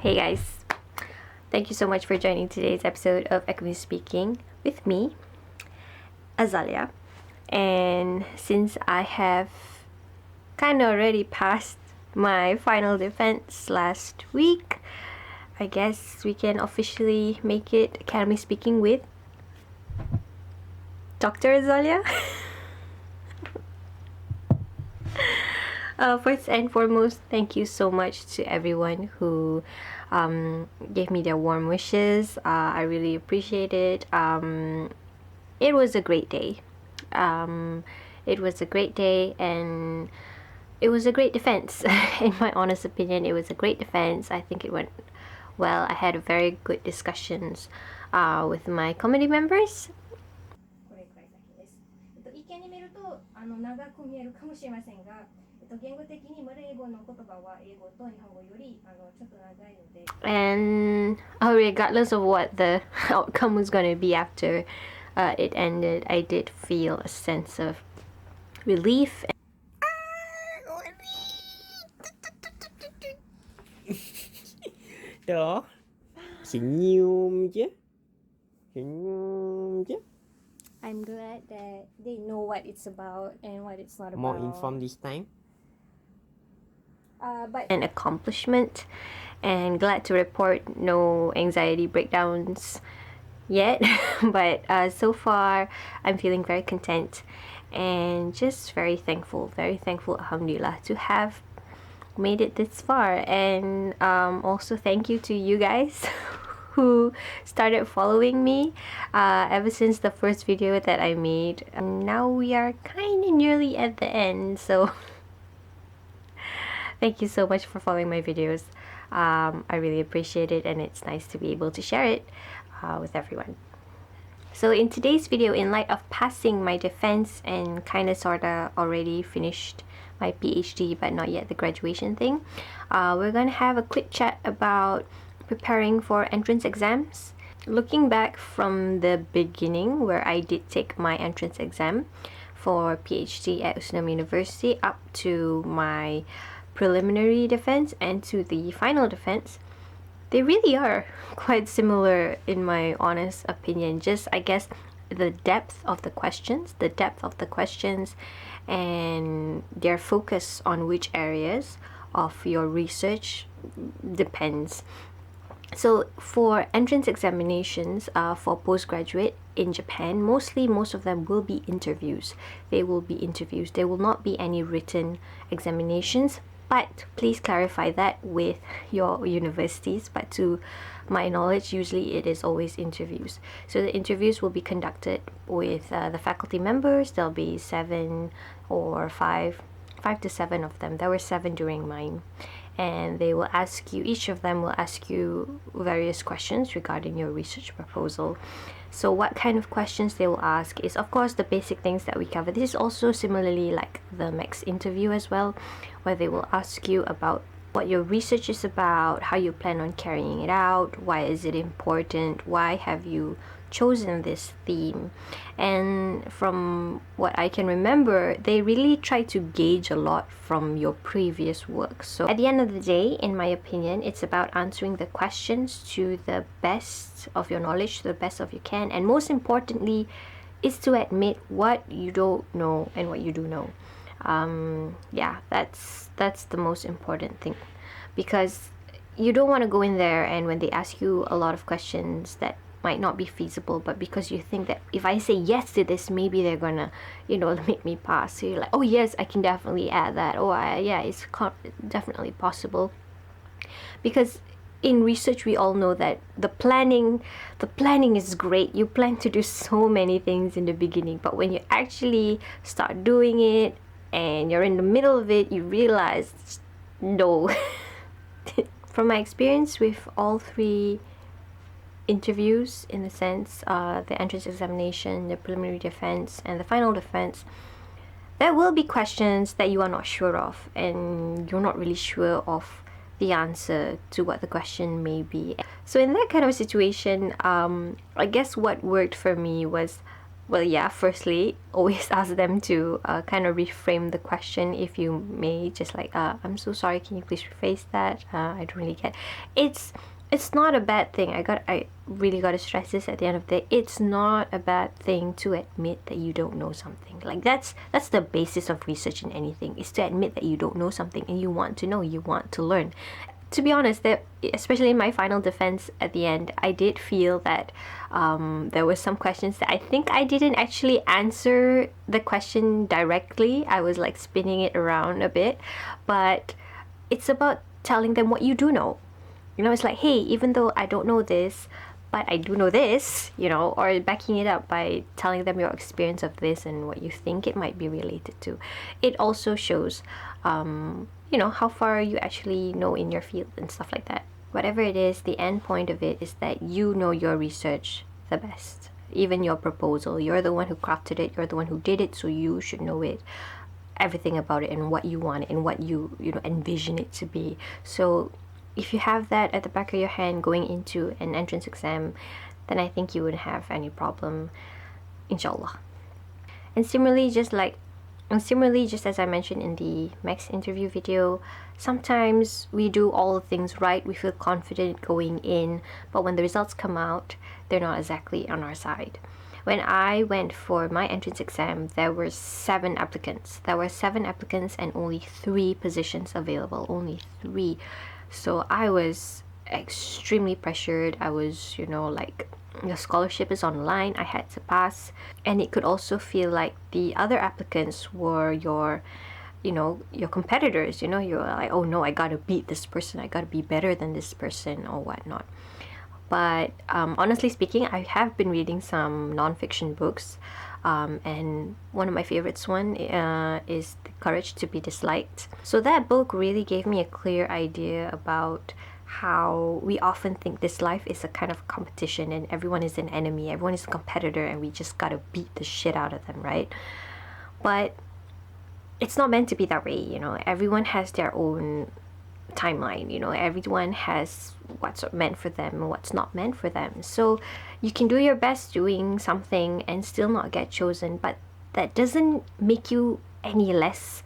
Hey guys, thank you so much for joining today's episode of Economy Speaking with me, Azalia. And since I have kind of already passed my final defense last week, I guess we can officially make it Academy Speaking with Dr. Azalia. First and foremost, thank you so much to everyone who gave me their warm wishes. I really appreciate it. It was a great day. It was a great day, and it was a great defense. In my honest opinion, it was a great defense. I think it went well. I had very good discussions with my committee members. これくらい先です。意見に見ると長く見えるかもしれませんが、言語的にマレー語の言葉は英語と日本語よりちょっと長いので。And regardless of what the outcome was going to be after it ended, I did feel a sense of relief. Đó, senyum je. Senyum je. I'm glad that they know what it's about and what it's not about. More informed this time. But An accomplishment, and glad to report no anxiety breakdowns yet. But so far, I'm feeling very content and just very thankful, alhamdulillah, to have made it this far. And also thank you to you guys who started following me ever since the first video that I made. And now we are kind of nearly at the end, so thank you so much for following my videos. I really appreciate it, and it's nice to be able to share it with everyone. So in today's video, in light of passing my defense and kind of sorta already finished my PhD but not yet the graduation thing, we're gonna have a quick chat about preparing for entrance exams. Looking back from the beginning, where I did take my entrance exam for PhD at Usnam University up to my preliminary defense and to the final defense, they really are quite similar in my honest opinion. Just, I guess, the depth of the questions and their focus on which areas of your research depends. So for entrance examinations for postgraduate in Japan, most of them will be interviews. They will be interviews. There will not be any written examinations. But please clarify that with your universities. But to my knowledge, usually it is always interviews. So the interviews will be conducted with the faculty members. There'll be 7 or 5 to 7 of them. There were 7 during mine. And they will ask you, each of them will ask you various questions regarding your research proposal. So what kind of questions they will ask is, of course, the basic things that we cover. This is also similarly like the MEX interview as well, where they will ask you about what your research is about, how you plan on carrying it out, why is it important, why have you chosen this theme. And from what I can remember, they really try to gauge a lot from your previous work. So at the end of the day, in my opinion, it's about answering the questions to the best of your knowledge, to the best of you can, and most importantly is to admit what you don't know and what you do know. Yeah, that's the most important thing, because you don't want to go in there and when they ask you a lot of questions that might not be feasible, but because you think that if I say yes to this, maybe they're gonna, make me pass. So you're like, oh yes, I can definitely add that. Oh yeah, it's definitely possible. Because in research, we all know that the planning is great. You plan to do so many things in the beginning, but when you actually start doing it and you're in the middle of it, you realize, no. From my experience with all 3 interviews, in a sense, the entrance examination, the preliminary defense, and the final defense, there will be questions that you are not sure of, and you're not really sure of the answer to what the question may be. So in that kind of situation, I guess what worked for me was well, yeah, firstly, always ask them to kind of reframe the question if you may, just like, I'm so sorry, can you please rephrase that? I don't really get it's not a bad thing. I really got to stress this at the end of the day. It's not a bad thing to admit that you don't know something. Like that's the basis of research in anything, is to admit that you don't know something and you want to know, you want to learn. To be honest, that especially in my final defense at the end, I did feel that there was some questions that I think I didn't actually answer the question directly. I was like spinning it around a bit, but it's about telling them what you do know. You know, it's like, hey, even though I don't know this, but I do know this, you know, or backing it up by telling them your experience of this and what you think it might be related to. It also shows, you know, how far you actually know in your field and stuff like that. Whatever it is, the end point of it is that you know your research the best. Even your proposal, you're the one who crafted it, you're the one who did it, so you should know it, everything about it and what you want and what you know, envision it to be. So if you have that at the back of your hand going into an entrance exam, then I think you wouldn't have any problem, inshallah. And similarly, just as I mentioned in the Max interview video, sometimes we do all the things right, we feel confident going in, but when the results come out, they're not exactly on our side. When I went for my entrance exam, there were 7 applicants. And only 3 positions available. Only 3. So I was extremely pressured. I was, you know, like, the scholarship is online, I had to pass. And it could also feel like the other applicants were your, you know, your competitors. You know, you're like, oh no, I gotta beat this person, I gotta be better than this person or whatnot. But honestly speaking, I have been reading some non-fiction books, and one of my favorites is The Courage to Be Disliked. So that book really gave me a clear idea about how we often think this life is a kind of competition and everyone is an enemy, everyone is a competitor, and we just gotta beat the shit out of them, right? But it's not meant to be that way, you know. Everyone has their own timeline, you know. Everyone has what's meant for them and what's not meant for them. So you can do your best doing something and still not get chosen, but that doesn't make you any less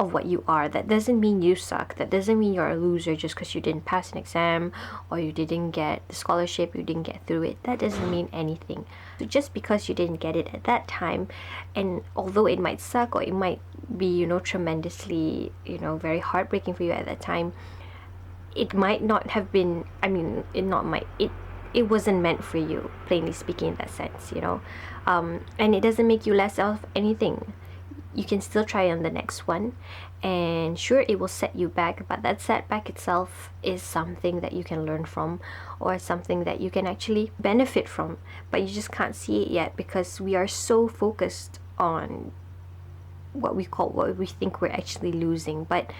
of what you are. That doesn't mean you suck. That doesn't mean you're a loser just because you didn't pass an exam or you didn't get the scholarship, you didn't get through it. That doesn't mean anything. So just because you didn't get it at that time, and although it might suck or it might be, you know, tremendously, you know, very heartbreaking for you at that time, it might not have been, it wasn't meant for you, plainly speaking, in that sense, you know. And it doesn't make you less of anything. You can still try on the next one, and sure, it will set you back, but that setback itself is something that you can learn from, or something that you can actually benefit from, but you just can't see it yet because we are so focused on what we think we're actually losing. But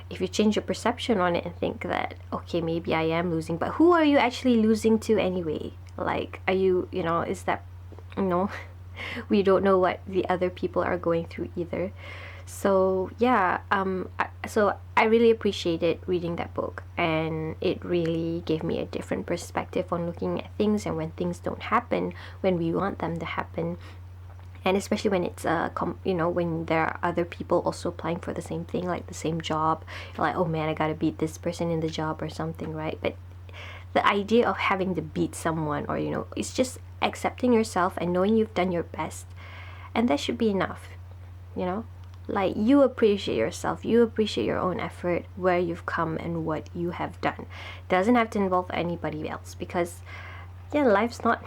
if you change your perception on it and think that, okay, maybe I am losing, but who are you actually losing to anyway? Like, are you, you know, is that, you know, we don't know what the other people are going through either. So yeah, so I really appreciated reading that book, and it really gave me a different perspective on looking at things, and when things don't happen when we want them to happen, and especially when it's you know, when there are other people also applying for the same thing, like the same job. You're like, oh man, I gotta beat this person in the job or something, right? But the idea of having to beat someone, or, you know, it's just accepting yourself and knowing you've done your best, and that should be enough, you know. Like, you appreciate yourself, you appreciate your own effort, where you've come and what you have done. Doesn't have to involve anybody else, because yeah, life's not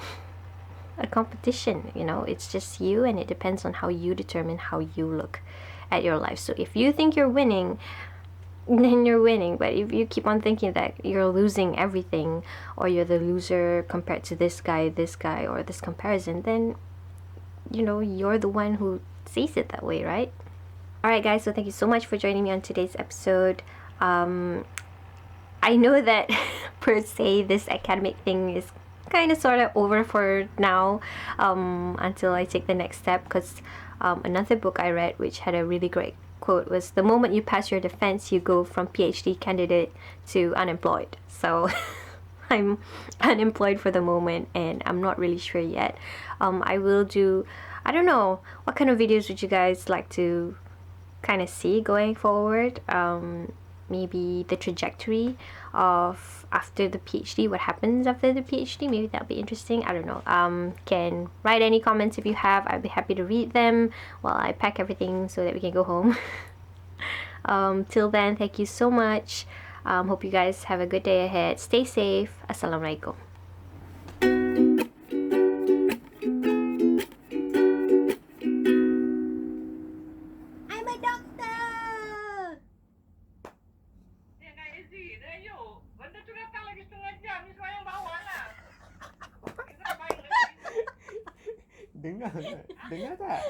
a competition, you know. It's just you, and it depends on how you determine how you look at your life. So if you think you're winning, then you're winning. But if you keep on thinking that you're losing everything, or you're the loser compared to this guy, or this comparison, then, you know, you're the one who sees it that way, right? Alright guys, so thank you so much for joining me on today's episode. I know that per se this academic thing is kind of sort of over for now, until I take the next step, because another book I read which had a really great quote was, the moment you pass your defense, you go from PhD candidate to unemployed. So I'm unemployed for the moment and I'm not really sure yet. I will do, I don't know, what kind of videos would you guys like to kind of see going forward? Maybe the trajectory of after the PhD, what happens after the PhD, maybe that'll be interesting. I don't know. Can write any comments if you have. I'd be happy to read them while I pack everything so that we can go home. Till then, thank you so much. Hope you guys have a good day ahead. Stay safe. Assalamualaikum. I'm a doctor. Dia nak easy, dah yuk. Benda tu datang lagi setengah jam, ni semayang bawah lah. Kita baik lagi. Dengar tak?